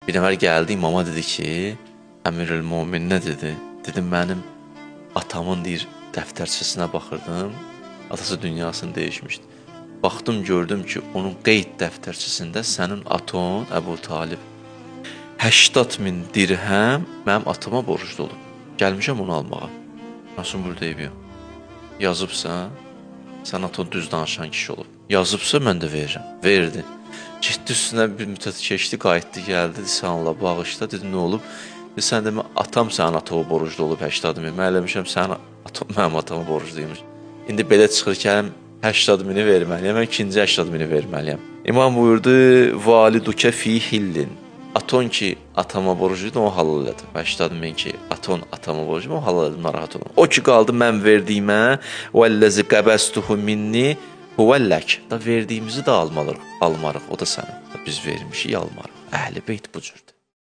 Bir nəfər gəldi imama dedi ki, Əmirül-Mömin nə dedi? Dedim, mənim atamın deyir, dəftərçəsinə baxırdım, atası dünyasını dəyişmişdi. Baxdım, gördüm ki, onun qeyd dəftərçəsində sənin aton, Əbu Talib, 80.000 dirhəm mənim atama borclu olub. Gəlmişəm onu almağa. Nasıl burada eybi yox. Yazıbsa, sən aton düz danışan kişi olub. Yazıbsa, mən də verirəm. Verdi. Getdi üstünə bir müddət keçdi, qayıtdı, gəldi, sanla, bağışla, dedi, nə olub? Dedi, sən demə, atam sənin atama borclu olub 80.000. Mən eləmişəm, sənin atam mənim atama borcluymuş. İndi belə çıxır ki, həm 80.000-i verməliyəm, həm ikinci 80.000-i verməliyəm. İmam buyurdu, validukə fi hillin. Aton ki, atama borcluydu, o halal elədim. 80.000 ki, aton atama borcluydu, o halal elədim, narahat olun. O ki, qaldı mən verdiyimə, vəlləzi qəbəstuhu minni, huvəllək. Da verdiyimizi də almarıq, o da sənin. Biz vermişik, almarıq. Əhl-i beyt bu cürdür.